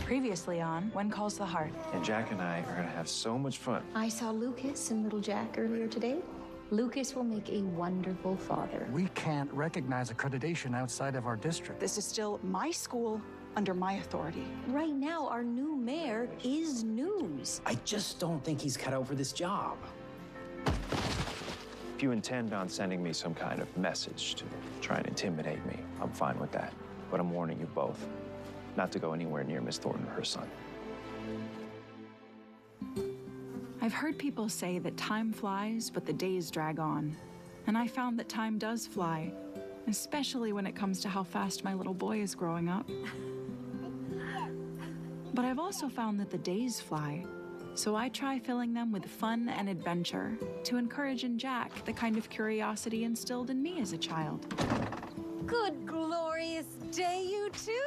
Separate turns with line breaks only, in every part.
Previously on When Calls the Heart.
And Jack and I are gonna have so much fun.
I saw Lucas and little Jack earlier today. Lucas will make a wonderful father.
We can't recognize accreditation outside of our district.
This is still my school under my authority.
Right now, our new mayor is news.
I just don't think he's cut out for this job.
If you intend on sending me some kind of message to try and intimidate me, I'm fine with that. But I'm warning you both not to go anywhere near Miss Thornton or her son.
I've heard people say that time flies, but the days drag on. And I found that time does fly, especially when it comes to how fast my little boy is growing up. But I've also found that the days fly, so I try filling them with fun and adventure to encourage in Jack the kind of curiosity instilled in me as a child.
Good glorious day, you two.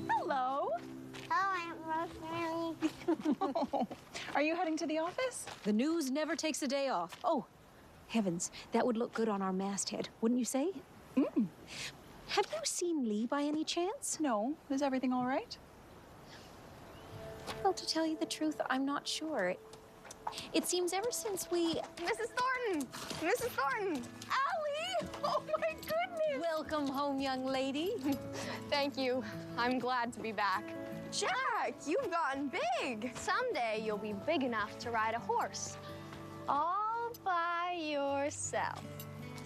Hello.
Oh, Aunt Rosemary.
Are you heading to the office?
The news never takes a day off. Oh, heavens, that would look good on our masthead, wouldn't you say? Have you seen Lee by any chance?
No. Is everything all right?
Well, to tell you the truth, I'm not sure. It seems ever since we...
Mrs. Thornton! Mrs. Thornton!
Allie!
Oh, my goodness!
Welcome home, young lady.
Thank you. I'm glad to be back. Jack, you've gotten big. Someday you'll be big enough to ride a horse. All by yourself.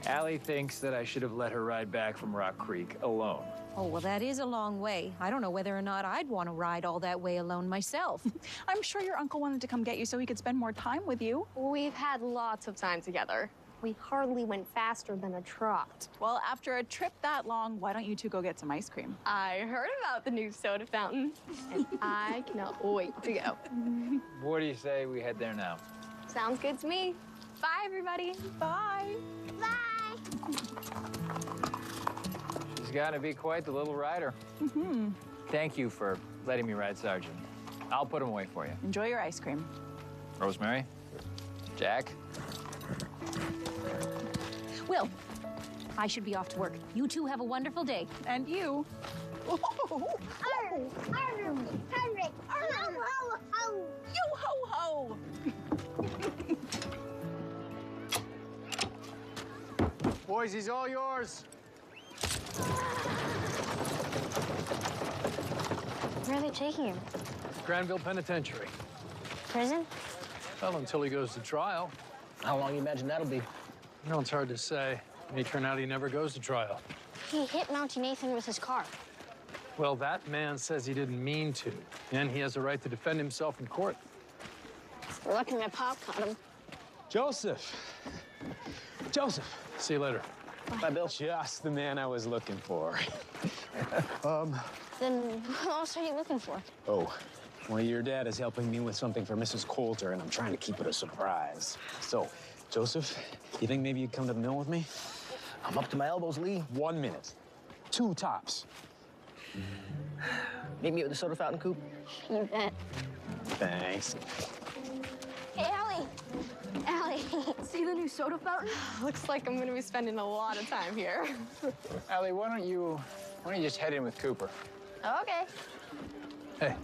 Allie thinks that I should have let her ride back from Rock Creek alone.
Oh, well, that is a long way. I don't know whether or not I'd want to ride all that way alone myself.
I'm sure your uncle wanted to come get you so he could spend more time with you.
We've had lots of time together. We hardly went faster than a trot.
Well, after a trip that long, why don't you two go get some ice cream?
I heard about the new soda fountain, and I cannot wait to go.
What do you say we head there now?
Sounds good to me. Bye, everybody.
Bye.
Bye.
She's got to be quite the little rider. Thank you for letting me ride Sergeant. I'll put him away for you.
Enjoy your ice cream.
Rosemary? Jack?
Well, I should be off to work. You two have a wonderful day.
And you. You ho-ho!
Boys, he's all yours.
Where are they taking him?
Granville Penitentiary.
Prison?
Well, until he goes to trial.
How long you imagine that'll be?
You know, it's hard to say. May turn out he never goes to trial.
He hit Mountie Nathan with his car.
Well, that man says he didn't mean to, and he has a right to defend himself in court.
We're lucky my pop caught him.
Joseph. Joseph.
See you later.
Bye, Bill. Just the man I was looking for.
Then who else are you looking for?
Oh, well, your dad is helping me with something for Mrs. Coulter, and I'm trying to keep it a surprise. So, Joseph, you think maybe you'd come to the mill with me?
I'm up to my elbows, Lee.
1 minute. 2 tops.
Meet me at the soda fountain, Coop.
You bet.
Thanks.
Hey, Allie. Allie, see the new soda fountain? Looks like I'm gonna be spending a lot of time here.
Allie, why don't you just head in with Cooper?
Okay.
Hey,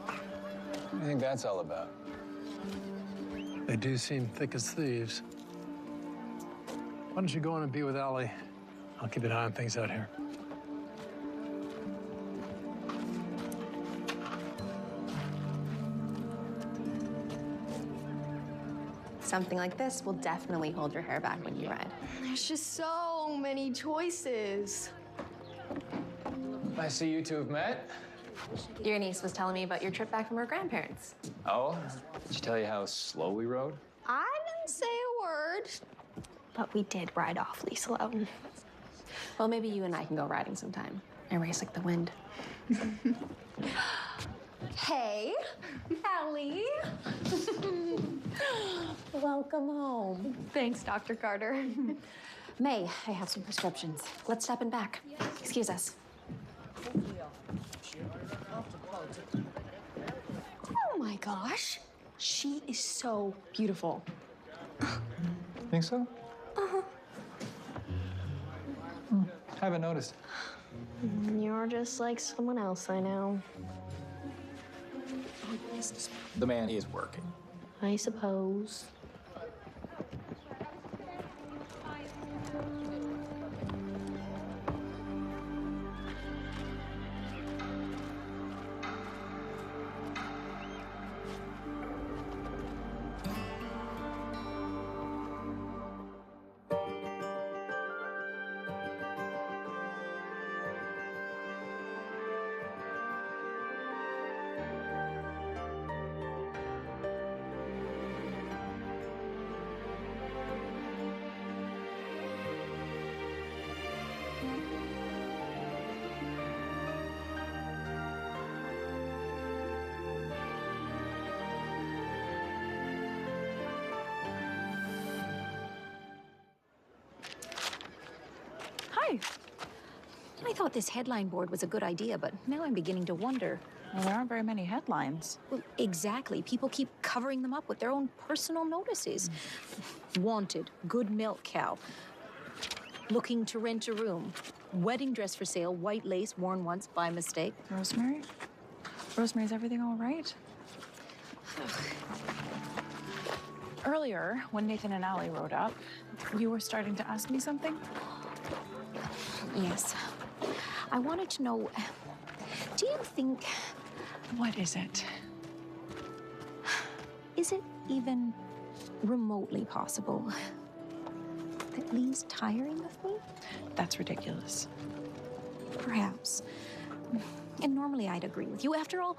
What do you think that's all about?
they do seem thick as thieves. Why don't you go in and be with Allie? I'll keep an eye on things out here.
Something like this will definitely hold your hair back when you ride.
There's just so many choices.
I see you two have met.
Your niece was telling me about your trip back from her grandparents.
Oh, did she tell you how slow we rode?
I didn't say a word, but we did ride awfully slow.
Well, maybe you and I can go riding sometime and race like the wind.
Hey, Allie.
Welcome home.
Thanks, Dr. Carter.
May, I have some prescriptions. Let's step in back. Excuse us.
Oh my gosh, she is so beautiful.
Think so?
Uh-huh.
Haven't noticed.
You're are just like someone else I know.
The man is working.
I suppose.
Hi.
I thought this headline board was a good idea, but now I'm beginning to wonder.
Well, there aren't very many headlines.
Well, exactly. People keep covering them up with their own personal notices. Wanted, good milk cow. Looking to rent a room. Wedding dress for sale, white lace, worn once by mistake.
Rosemary? Rosemary's everything all right? Earlier, when Nathan and Allie rode up, you were starting to ask me something?
Yes. I wanted to know, do you think...
What is it?
Is it even remotely possible that Lee's tiring of me?
That's ridiculous.
Perhaps. And normally I'd agree with you. After all,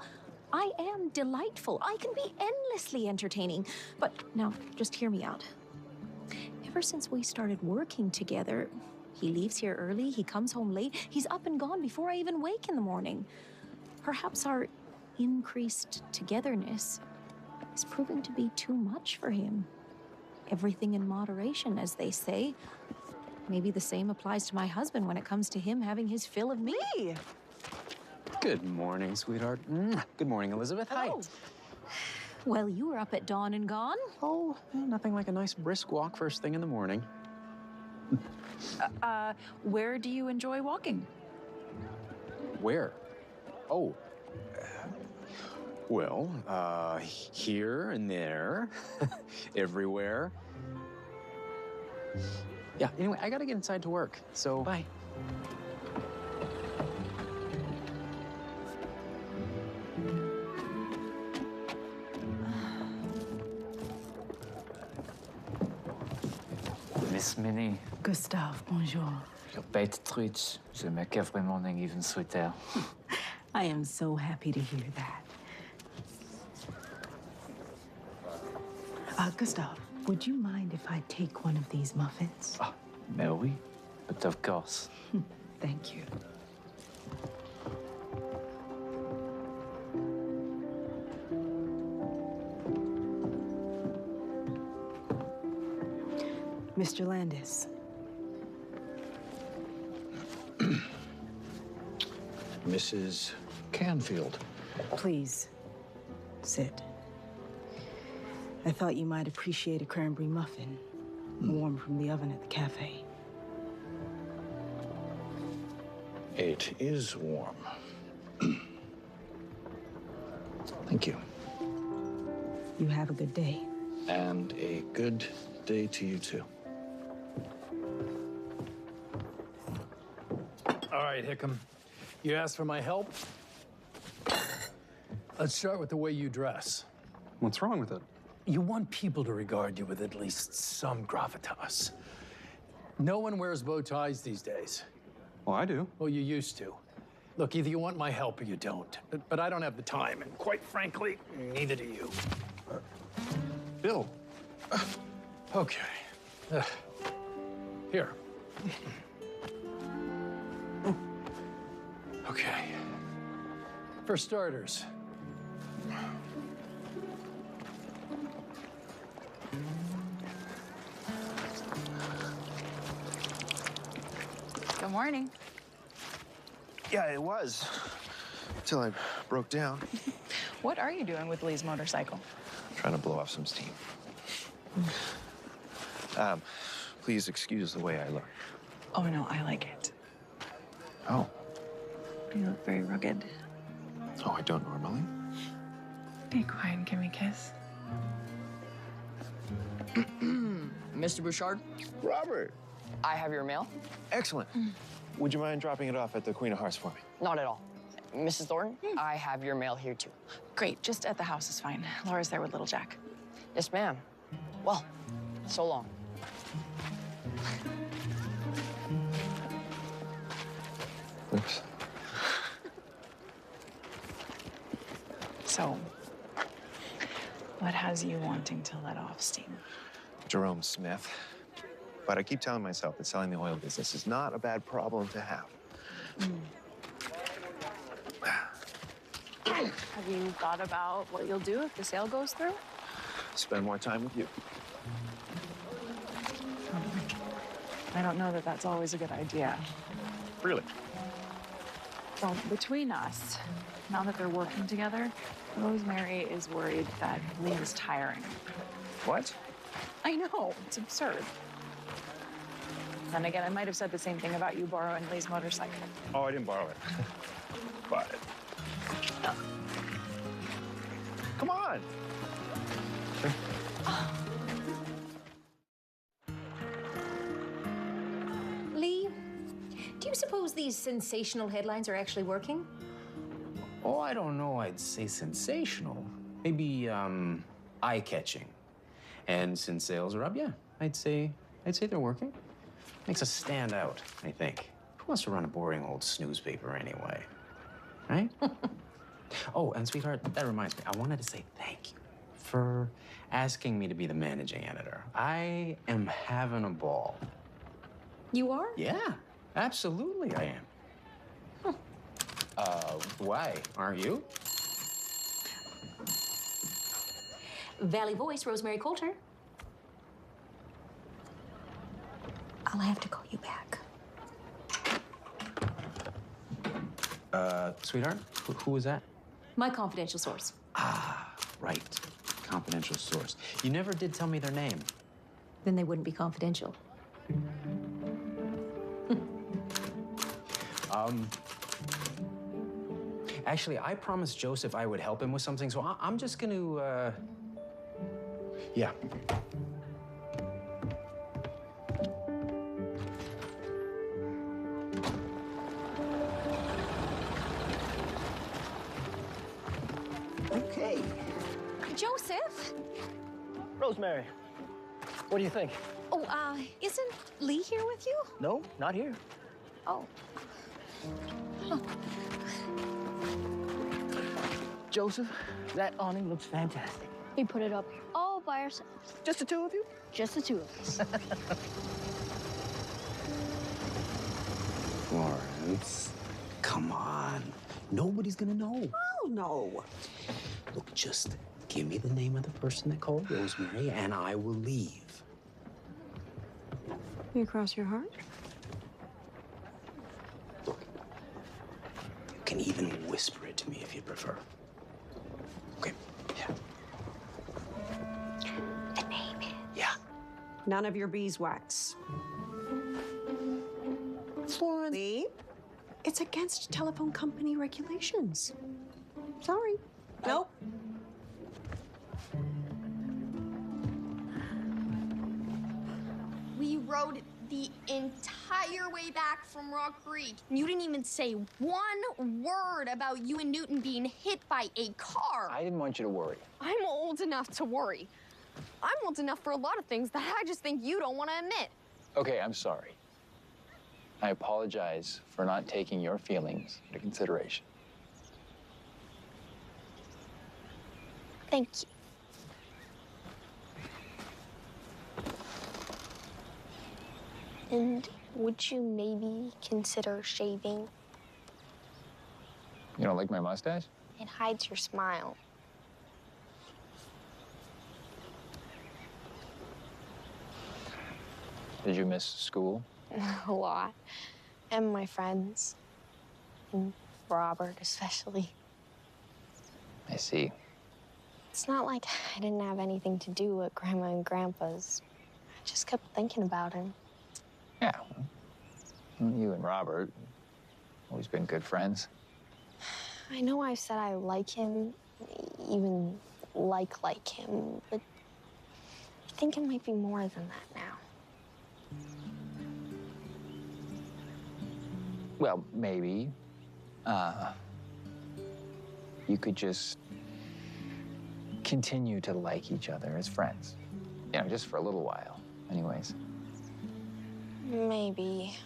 I am delightful. I can be endlessly entertaining. But now, just hear me out. Ever since we started working together, he leaves here early, he comes home late, he's up and gone before I even wake in the morning. Perhaps our increased togetherness is proving to be too much for him. Everything in moderation, as they say. Maybe the same applies to my husband when it comes to him having his fill of me.
Lee!
Good morning, sweetheart. Good morning, Elizabeth.
Hello.
Hi.
Well, you were up at dawn and gone.
Oh, nothing like a nice brisk walk first thing in the morning.
Where do you enjoy walking?
Where? Oh. Well, here and there. Everywhere. Yeah, anyway, I gotta get inside to work, so bye.
Miss Minnie,
Gustave, bonjour.
your bête truite. J'aimais qu'après morning even sweeter.
I am so happy to hear that. Gustave, would you mind if I take one of these muffins?
Ah, mais oui, but of course.
Thank you. Mr. Landis.
Mrs. Canfield.
Please, sit. I thought you might appreciate a cranberry muffin, warm from the oven at the cafe.
It is warm. Thank you.
You have a good day.
And a good day to you, too.
All right, Hickam. You asked for my help? Let's start with the way you dress.
What's wrong with it?
You want people to regard you with at least some gravitas. No one wears bow ties these days.
Well, I do.
Well, you used to. Look, either you want my help or you don't. But I don't have the time, and quite frankly, neither do you.
Bill.
Okay. Here. Okay. For starters,
Good morning.
Yeah, it was. Till I broke down.
What are you doing with Lee's motorcycle?
Trying to blow off some steam. Please excuse the way I look.
Oh, no, I like it.
Oh.
You look very rugged.
Oh, I don't normally?
Be quiet and give me a kiss.
Mr. Bouchard?
Robert!
I have your mail.
Excellent. Would you mind dropping it off at the Queen of Hearts for me?
Not at all. Mrs. Thornton, I have your mail here too.
Great, just at the house is fine. Laura's there with little Jack.
Yes, ma'am. Well, so long.
Oops.
So, what has you wanting to let off steam?
Jerome Smith. But I keep telling myself that selling the oil business is not a bad problem to have.
Have you thought about what you'll do if the sale goes through?
Spend more time with you.
I don't know that that's always a good idea.
Really?
Well, between us, now that they're working together, Rosemary is worried that Lee is tiring.
What?
I know, it's absurd. Then again, I might have said the same thing about you borrowing Lee's motorcycle.
Oh, I didn't borrow it. Bought it. Come on.
Lee, do you suppose these sensational headlines are actually working?
Oh, I don't know. I'd say sensational. Maybe eye-catching. And since sales are up, yeah, I'd say they're working. Makes us stand out, I think. Who wants to run a boring old snooze paper anyway? Right? Oh, and sweetheart, that reminds me. I wanted to say thank you for asking me to be the managing editor. I am having a ball.
You are?
Yeah, absolutely I am. Why? Aren't you?
Valley Voice, Rosemary Coulter. I'll have to call you back.
Sweetheart, who was that?
My confidential source.
Ah, right. Confidential source. You never did tell me their name.
Then they wouldn't be confidential.
Actually, I promised Joseph I would help him with something, so I'm just gonna, yeah.
Okay.
Joseph?
Rosemary, what do you think?
Oh, isn't Lee here with you?
No, not here.
Oh.
Joseph, that awning looks fantastic.
We put it up all by ourselves.
Just the two of you?
Just the two of us.
Florence, come on. Nobody's gonna know.
Oh, no.
Look, just give me the name of the person that called Rosemary, and I will leave.
You cross your heart?
Look, you can even whisper it to me if you prefer. Okay, yeah.
The name is...
Yeah.
None of your beeswax.
Florence.
Lee, it's against telephone company regulations. Sorry. Nope.
We rode the entire way back from Rock Creek. You didn't even say one word about you and Newton being hit by a car.
I didn't want you to worry.
I'm old enough to worry. I'm old enough for a lot of things that I just think you don't want to admit.
Okay, I'm sorry. I apologize for not taking your feelings into consideration.
Thank you. And would you maybe consider shaving?
You don't like my mustache?
It hides your smile.
Did you miss school?
A lot. And my friends. And Robert, especially.
I see.
It's not like I didn't have anything to do at Grandma and Grandpa's. I just kept thinking about him.
Yeah. Well, you and Robert, always been good friends.
I know I've said I like him, even like him, but I think it might be more than that now.
Well, maybe. You could just continue to like each other as friends. You know, just for a little while, anyways.
Maybe.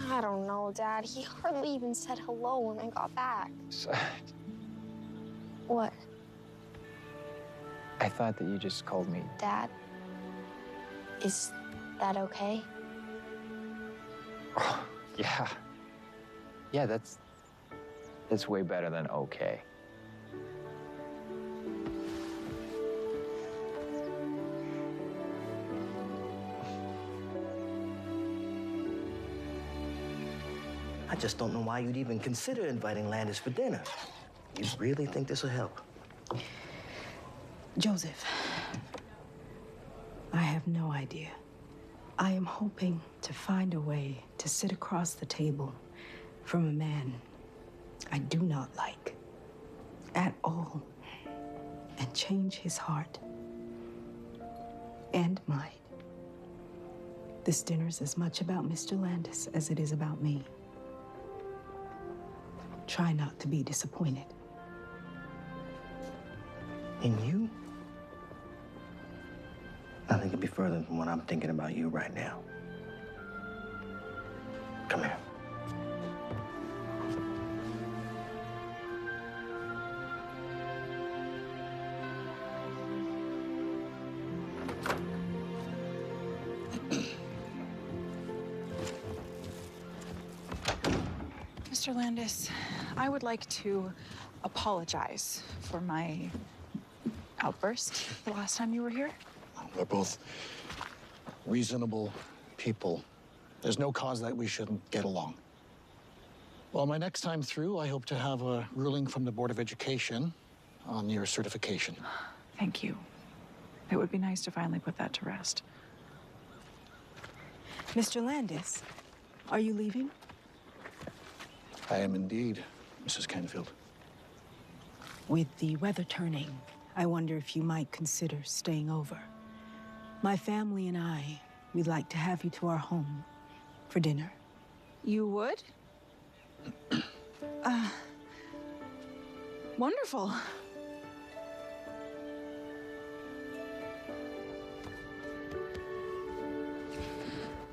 I don't know, Dad. He hardly even said hello when I got back. What?
I thought that you just called me.
Dad? Is that okay?
Yeah. Yeah, that's way better than okay.
I just don't know why you'd even consider inviting Landis for dinner. You really think this will help?
Joseph, I have no idea. I am hoping to find a way to sit across the table from a man I do not like at all and change his heart and mind. This dinner's as much about Mr. Landis as it is about me. Try not to be disappointed.
In you? Nothing could be further from what I'm thinking about you right now. Come here.
Mr. Landis, I would like to apologize for my outburst the last time you were here.
We're both reasonable people. There's no cause that we shouldn't get along. Well, my next time through, I hope to have a ruling from the Board of Education on your certification.
Thank you. It would be nice to finally put that to rest.
Mr. Landis, are you leaving?
I am indeed, Mrs. Canfield.
With the weather turning, I wonder if you might consider staying over. My family and I, we'd like to have you to our home for dinner.
You would? Wonderful.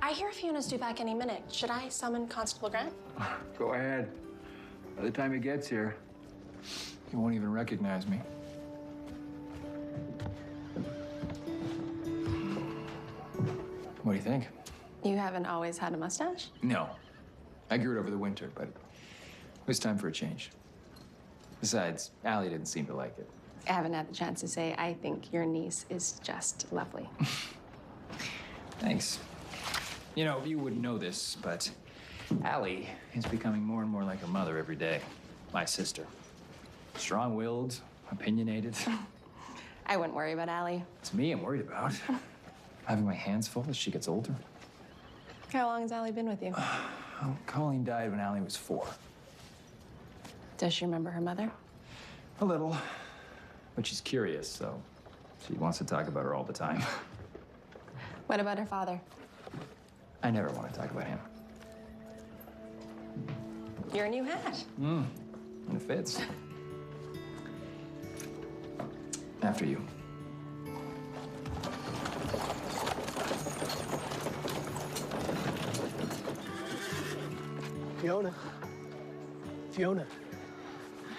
I hear Fiona's due back any minute. Should I summon Constable Grant?
Go ahead. By the time he gets here, he won't even recognize me. What do you think?
You haven't always had a mustache?
No. I grew it over the winter, but it was time for a change. Besides, Allie didn't seem to like it.
I haven't had the chance to say I think your niece is just lovely.
Thanks. You know, you wouldn't know this, but Allie is becoming more and more like her mother every day. My sister. Strong-willed, opinionated.
I wouldn't worry about Allie.
It's me I'm worried about. Having my hands full as she gets older.
How long has Allie been with you?
Well, Colleen died when Allie was 4.
Does she remember her mother?
A little. But she's curious, so she wants to talk about her all the time.
What about her father?
I never want to talk about him.
Your new hat.
And it fits. After you.
Fiona. Fiona.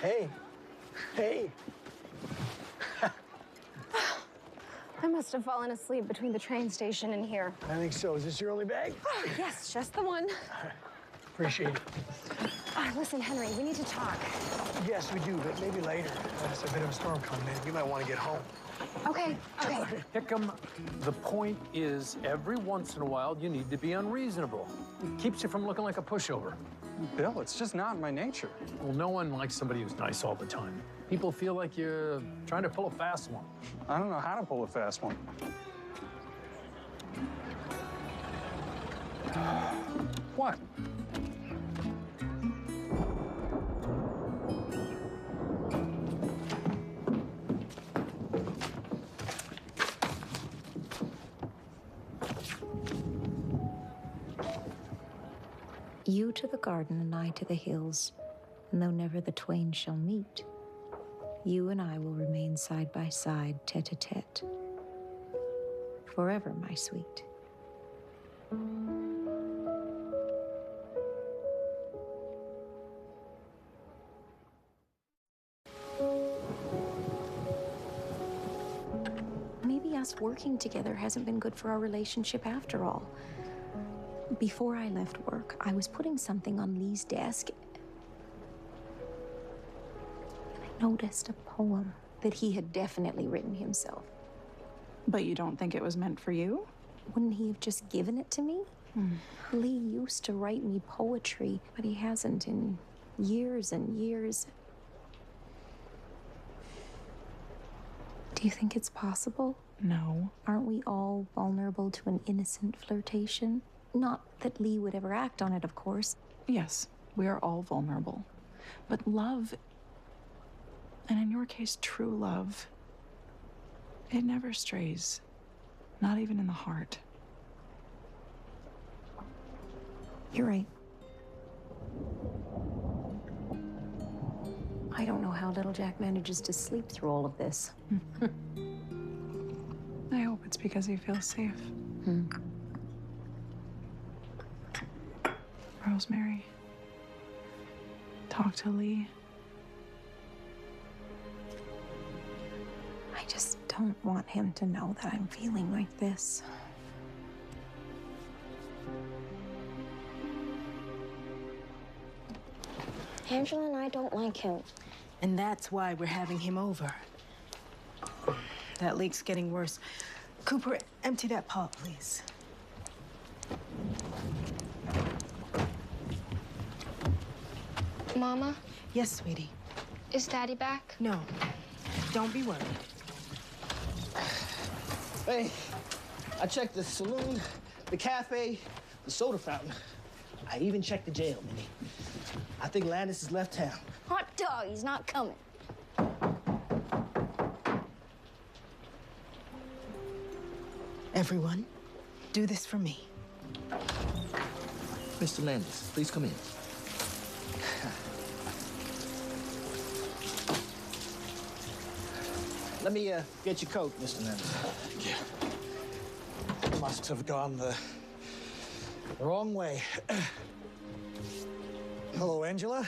Hey. Hey.
I must have fallen asleep between the train station and here.
I think so. Is this your only bag?
Yes, just the one.
Appreciate it.
Listen, Henry, we need to talk.
Yes, we do, but maybe later. There's a bit of a storm coming in. You might want to get home.
Okay, okay.
Hickam, the point is, every once in a while, you need to be unreasonable. It keeps you from looking like a pushover.
Bill, it's just not in my nature.
Well, no one likes somebody who's nice all the time. People feel like you're trying to pull a fast one.
I don't know how to pull a fast one.
What?
You to the garden and I to the hills, and though never the twain shall meet, you and I will remain side by side, tete-a-tete. Forever, my sweet. Maybe us working together hasn't been good for our relationship after all. Before I left work, I was putting something on Lee's desk, and I noticed a poem that he had definitely written himself.
But you don't think it was meant for you?
Wouldn't he have just given it to me? Lee used to write me poetry, but he hasn't in years and years. Do you think it's possible?
No.
Aren't we all vulnerable to an innocent flirtation? Not that Lee would ever act on it, of course.
Yes, we are all vulnerable. But love, and in your case, true love, it never strays. Not even in the heart.
You're right. I don't know how little Jack manages to sleep through all of this.
I hope it's because he feels safe. Rosemary, talk to Lee.
I just don't want him to know that I'm feeling like this.
Angela and I don't like him.
And that's why we're having him over. That leak's getting worse. Cooper, empty that pot, please.
Mama?
Yes, sweetie.
Is Daddy back?
No. Don't be worried.
Hey, I checked the saloon, the cafe, the soda fountain. I even checked the jail, Minnie. I think Landis has left town.
Hot dog, he's not coming.
Everyone, do this for me.
Mr. Landis, please come in. Let me get your coat, Mr. Landis.
Yeah. Must have gone the wrong way. Hello, Angela.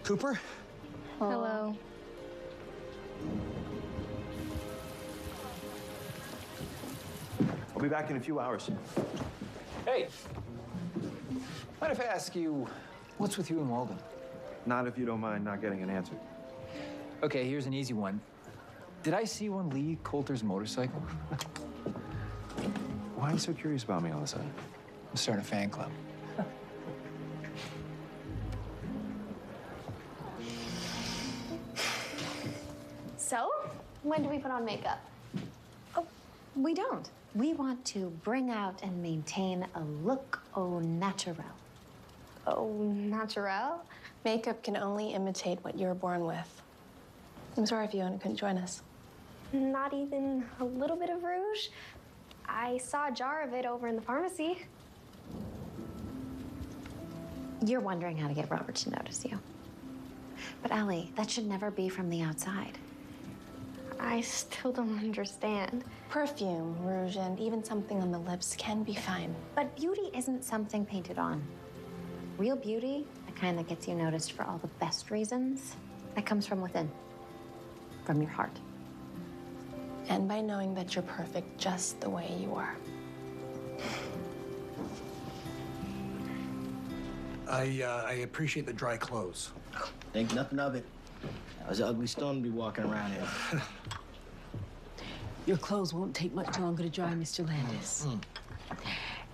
Cooper.
Hello.
I'll be back in a few hours.
Hey, mind if I ask you, what's with you and Walden?
Not if you don't mind not getting an answer.
Okay, here's an easy one. Did I see one Lee Coulter's motorcycle?
Why are you so curious about me all of a sudden?
I'm starting a fan club.
So, when do we put on makeup? Oh, we don't. We want to bring out and maintain a look au naturel.
Oh, natural?
Makeup can only imitate what you're born with. I'm sorry if you couldn't join us.
Not even a little bit of rouge? I saw a jar of it over in the pharmacy.
You're wondering how to get Robert to notice you. But Allie, that should never be from the outside.
I still don't understand.
Perfume, rouge, and even something on the lips can be fine.
But beauty isn't something painted on. Real beauty, the kind that gets you noticed for all the best reasons, that comes from within, from your heart.
And by knowing that you're perfect just the way you are.
I appreciate the dry clothes.
Think nothing of it. That was an ugly stone to be walking around in.
Your clothes won't take much longer to dry, Mr. Landis.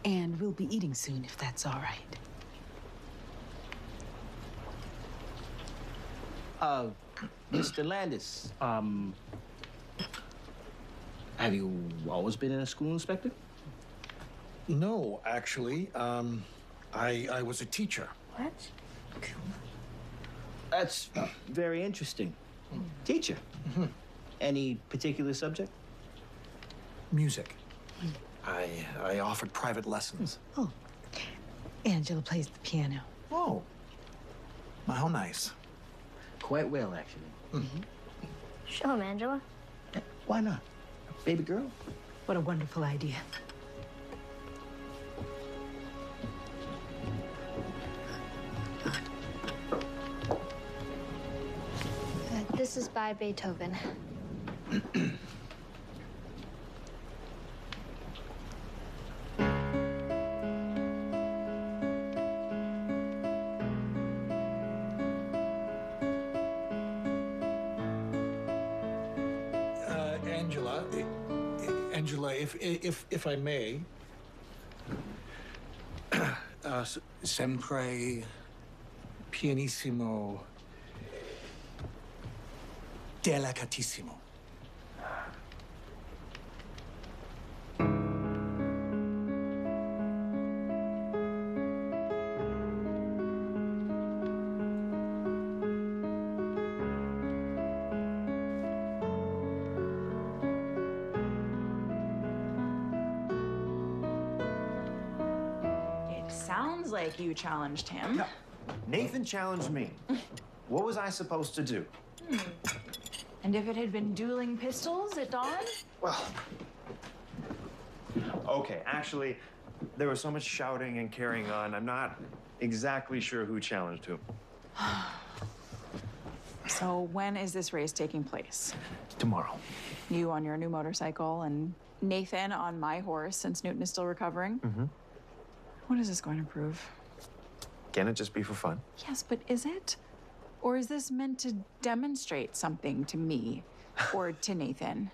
And we'll be eating soon, if that's all right.
Mr. Landis, have you always been a school inspector?
No, actually. I was a teacher.
What?
That's very interesting. Teacher. Any particular subject?
Music. I offered private lessons.
Oh, Angela plays the piano.
Oh. Well, how nice.
Quite well, actually.
Show him, Angela.
Why not? Baby girl?
What a wonderful idea.
This is by Beethoven.
Angela, if I may, sempre pianissimo, delicatissimo.
Sounds like you challenged him.
No. Nathan challenged me. What was I supposed to do?
And if it had been dueling pistols at dawn?
Well, okay, actually, there was so much shouting and carrying on, I'm not exactly sure who challenged who.
So when is this race taking place?
Tomorrow.
You on your new motorcycle and Nathan on my horse, since Newton is still recovering? What is this going to prove?
Can it just be for fun?
Yes, but is it? Or is this meant to demonstrate something to me or to Nathan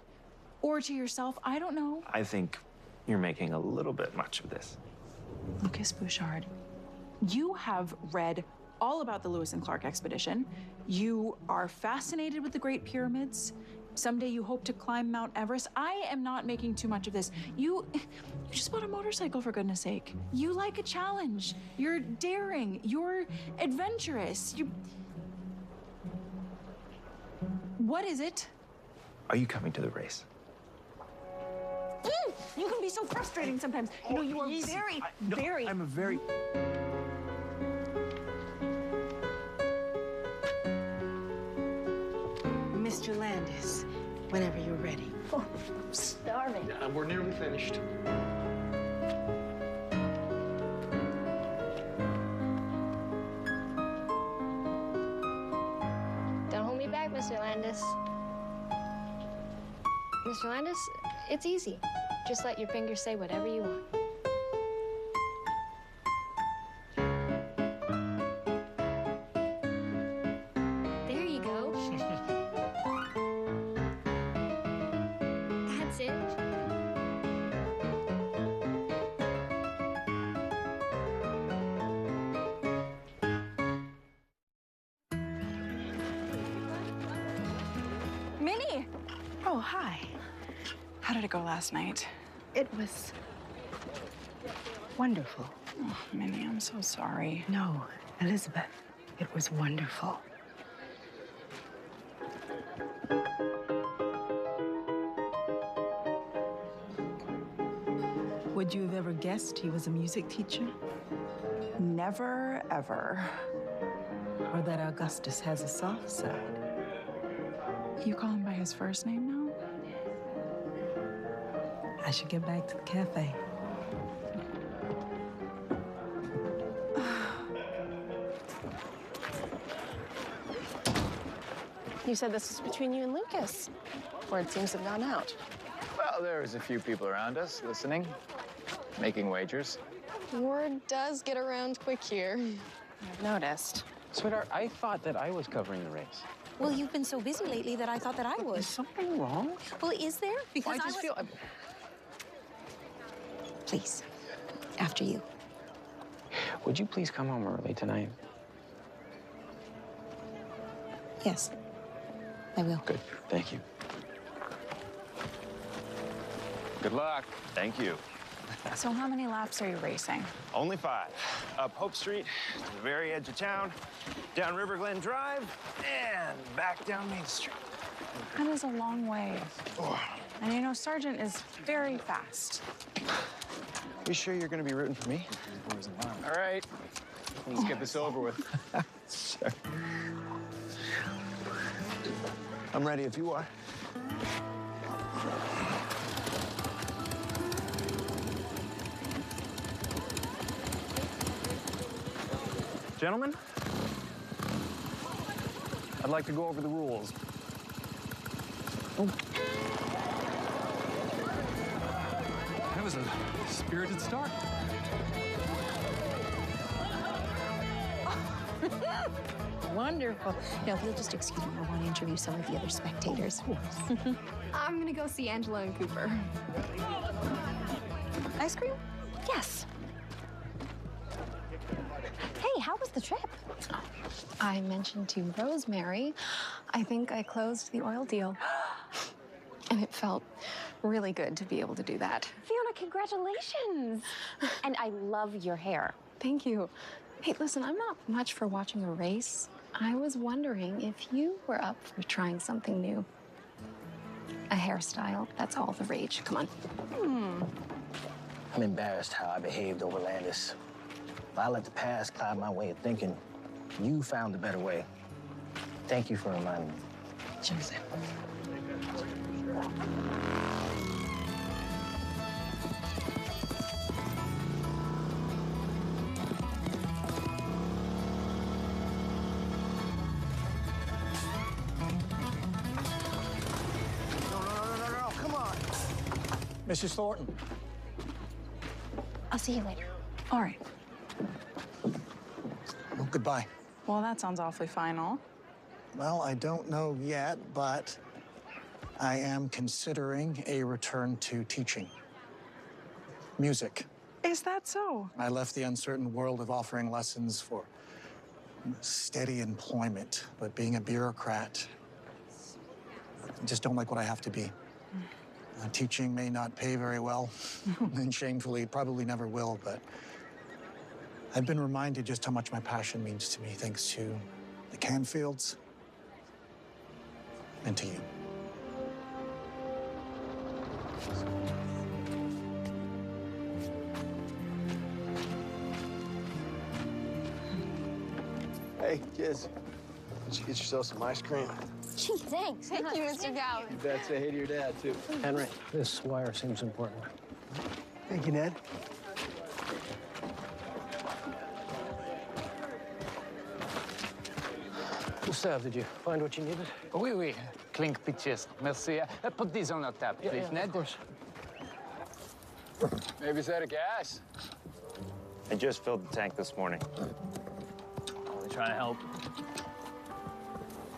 or to yourself? I don't know.
I think you're making a little bit much of this.
Lucas Bouchard, you have read all about the Lewis and Clark expedition. You are fascinated with the Great Pyramids. Someday you hope to climb Mount Everest. I am not making too much of this. You just bought a motorcycle, for goodness sake. You like a challenge. You're daring. You're adventurous. What is it?
Are you coming to the race?
You can be so frustrating sometimes. You know, you are very.
I'm a very...
Mr. Landis, whenever you're ready.
Oh, I'm starving.
We're nearly finished.
Don't hold me back, Mr. Landis. Mr. Landis, it's easy. Just let your fingers say whatever you want. There you go. That's it.
Minnie!
Oh, hi.
How did it go last night?
It was wonderful.
Oh, Minnie, I'm so sorry.
No, Elizabeth, it was wonderful. Would you have ever guessed he was a music teacher?
Never, ever.
Or that Augustus has a soft side?
You call him by his first name now?
I should get back to the cafe.
You said this was between you and Lucas. Word seems to have gone out.
Well, there's a few people around us listening, making wagers.
Word does get around quick here. I've noticed.
Sweetheart, I thought that I was covering the race.
Well, you've been so busy lately that I thought that I was.
Is something wrong?
Well, is there? Because
I just feel...
Please, after you.
Would you please come home early tonight?
Yes, I will.
Good, thank you.
Good luck. Thank you.
So how many laps are you racing?
Only 5. Up Hope Street, to the very edge of town, down River Glen Drive, and back down Main Street.
That is a long way. And you know, Sergeant is very fast.
You sure you're gonna be rooting for me?
All right,
Let's get this over with. Sure.
I'm ready if you are.
Gentlemen, I'd like to go over the rules.
That was a spirited start.
Wonderful. No, if you'll just excuse me, I want to interview some of the other spectators.
I'm gonna go see Angela and Cooper.
Ice cream? Yes. Hey, how was the trip?
I mentioned to Rosemary, I think I closed the oil deal. And it felt really good to be able to do that.
Fiona, congratulations. And I love your hair.
Thank you. Hey, listen, I'm not much for watching a race. I was wondering if you were up for trying something new. A hairstyle, that's all the rage. Come on.
I'm embarrassed how I behaved over Landis. If I let the past cloud my way of thinking, you found a better way. Thank you for reminding me.
Cheers.
No, come on.
Mrs. Thornton.
I'll see you later.
All right.
Well, goodbye.
Well, that sounds awfully final.
Well, I don't know yet, but I am considering a return to teaching. Music.
Is that so?
I left the uncertain world of offering lessons for steady employment, but being a bureaucrat, I just don't like what I have to be. Teaching may not pay very well, and shamefully, it probably never will, but I've been reminded just how much my passion means to me, thanks to the Canfields and to you.
Hey, kids, did you get yourself some ice cream?
Gee, thanks.
Thank you, Mr. Gowan.
You bet. Say hey to your dad, too.
Henry, this wire seems important.
Thank you, Ned.
Gustav, did you find what you needed?
Oui, oui. Clink pitches. Merci. Put these on the tap, please, Ned.
Of course.
Maybe it's out of gas.
I just filled the tank this morning.
Only trying to help.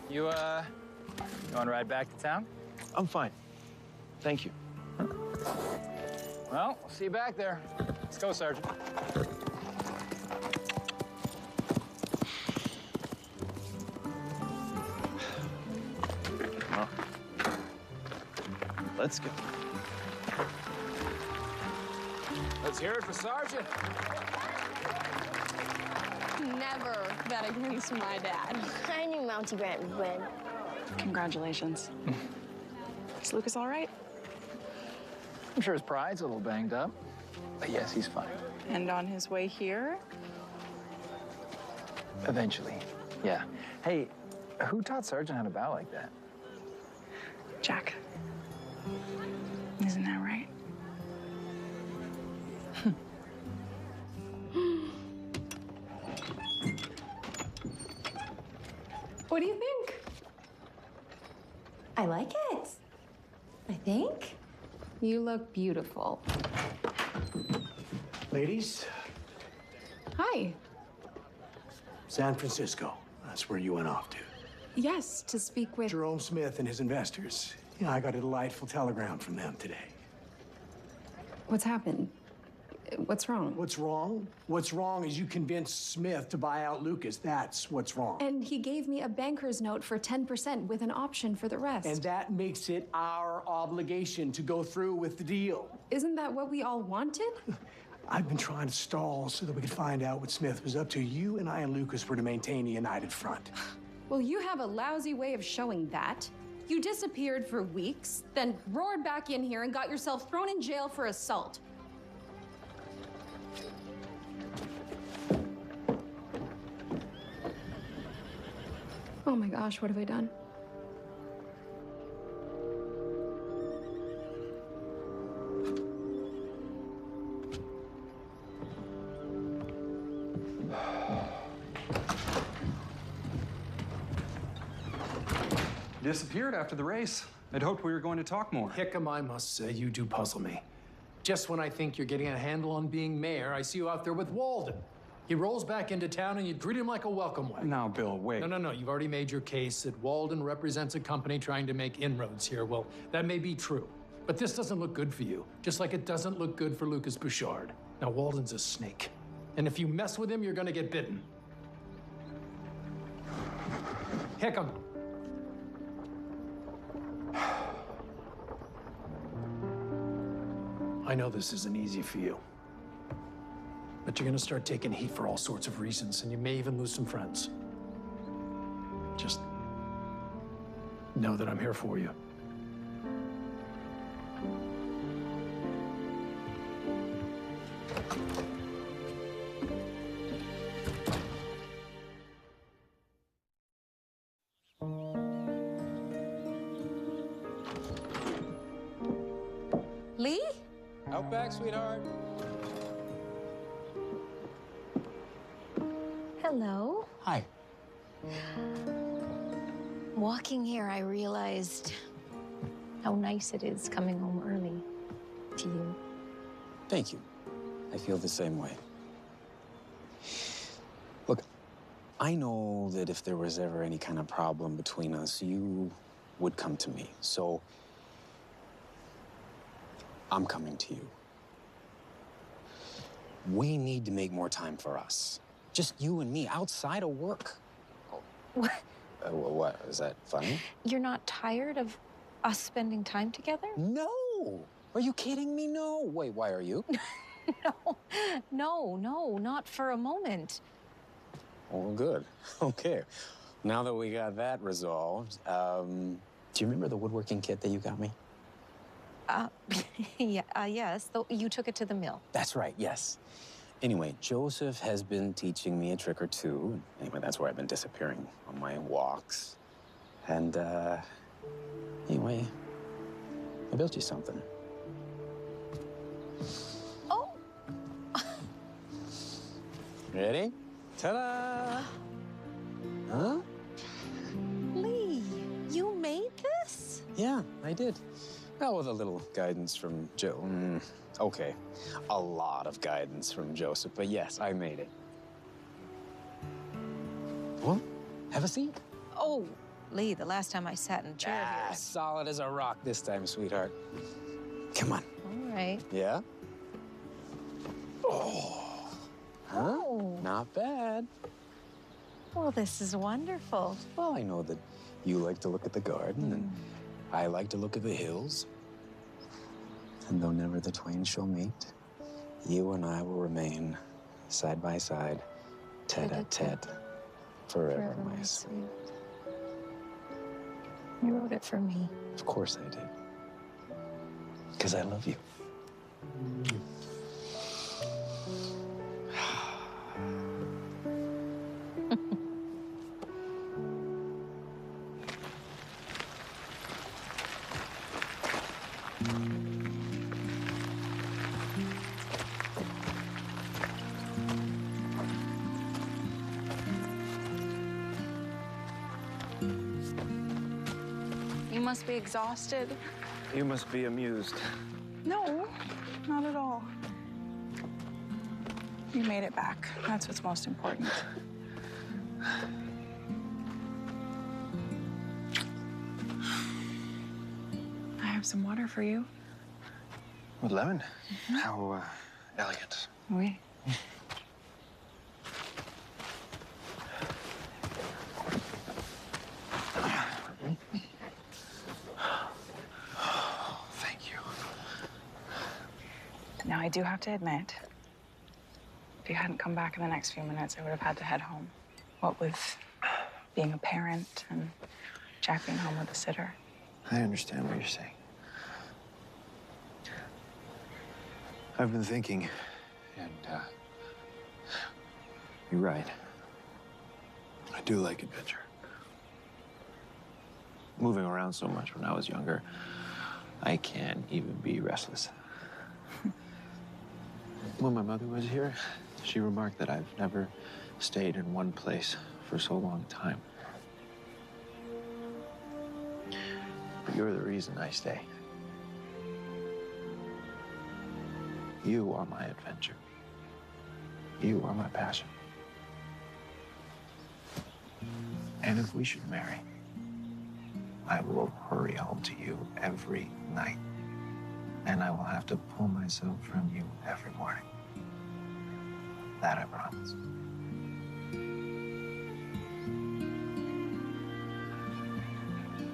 You want to ride back to town?
I'm fine. Thank you.
Well, we'll see you back there. Let's go, Sergeant.
Well, let's go.
Let's hear it for Sergeant.
Never bet against my dad.
I knew Mountie Grant would win.
Congratulations. Is Lucas all right?
I'm sure his pride's a little banged up. But yes, he's fine.
And on his way here?
Eventually, yeah. Hey, who taught Sergeant how to bow like that?
Jack. Isn't that right?
What do you think?
I like it. I think.
You look beautiful.
Ladies,
Hi.
San Francisco. That's where you went off to.
Yes, to speak with...
Jerome Smith and his investors. Yeah, I got a delightful telegram from them today.
What's happened? What's wrong?
What's wrong? What's wrong is you convinced Smith to buy out Lucas. That's what's wrong.
And he gave me a banker's note for 10% with an option for the rest.
And that makes it our obligation to go through with the deal.
Isn't that what we all wanted?
I've been trying to stall so that we could find out what Smith was up to. You and I and Lucas were to maintain a united front.
Well, you have a lousy way of showing that. You disappeared for weeks, then roared back in here and got yourself thrown in jail for assault. Oh my gosh, what have I done?
Disappeared after the race. I'd hoped we were going to talk more.
Hickam, I must say, you do puzzle me. Just when I think you're getting a handle on being mayor, I see you out there with Walden. He rolls back into town and you greet him like a welcome wagon.
Now, Bill, wait.
No. You've already made your case that Walden represents a company trying to make inroads here. Well, that may be true, but this doesn't look good for you, just like it doesn't look good for Lucas Bouchard. Now, Walden's a snake, and if you mess with him, you're gonna get bitten. Hickam. I know this isn't easy for you, but you're gonna start taking heat for all sorts of reasons, and you may even lose some friends. Just know that I'm here for you.
Lee?
Out back, sweetheart.
Hello.
Hi.
Walking here, I realized how nice it is coming home early to you.
Thank you. I feel the same way. Look, I know that if there was ever any kind of problem between us, you would come to me. So I'm coming to you. We need to make more time for us. Just you and me, outside of work.
What?
What? Is that funny?
You're not tired of us spending time together?
No! Are you kidding me? No. Wait, why are you?
No, not for a moment.
Oh, good. Okay. Now that we got that resolved, do you remember the woodworking kit that you got me?
Yes, though you took it to the mill.
That's right, yes. Anyway, Joseph has been teaching me a trick or two. Anyway, that's where I've been disappearing on my walks. And, anyway, I built you something.
Oh!
Ready? Ta-da! Huh?
Lee, you made this?
Yeah, I did. Well, with a little guidance from Joe. Okay, a lot of guidance from Joseph, but yes, I made it. Well, have a seat.
Oh, Lee, the last time I sat in a chair here.
Solid as a rock this time, sweetheart. Come on.
All right.
Yeah? Oh. Huh?
Oh.
Not bad.
Well, this is wonderful.
Well, I know that you like to look at the garden, and I like to look at the hills. And though never the twain shall meet, you and I will remain side by side, tete-a-tete, forever, my sweet.
You wrote it for me.
Of course I did. Because I love you.
You must be exhausted.
You must be amused.
No, not at all. You made it back. That's what's most important. I have some water for you.
With lemon? How elegant.
Oui.
Thank you.
Now, I do have to admit, if you hadn't come back in the next few minutes, I would have had to head home. What with being a parent and Jack being home with a sitter.
I understand what you're saying. I've been thinking, and you're right. I do like adventure. moving around so much when I was younger, I can't even be restless. When my mother was here, she remarked that I've never stayed in one place for so long a time. But you're the reason I stay. You are my adventure. You are my passion. And if we should marry, I will hurry home to you every night. And I will have to pull myself from you every morning. That I promise.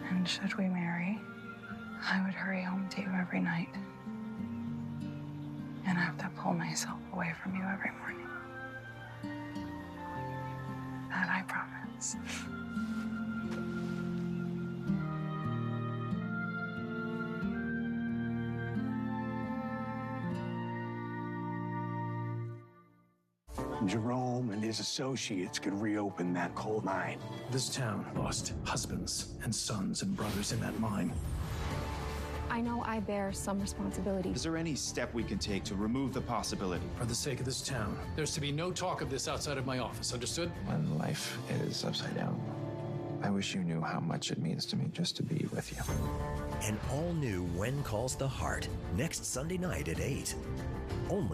And should we marry, I would hurry home to you every night. And I have to pull myself away from you every morning. That I promise.
Jerome and his associates could reopen that coal mine.
This town lost husbands and sons and brothers in that mine.
I know I bear some responsibility.
Is there any step we can take to remove the possibility?
For the sake of this town, there's to be no talk of this outside of my office, understood?
When life is upside down, I wish you knew how much it means to me just to be with you.
An all-new When Calls the Heart, next Sunday night at 8. Only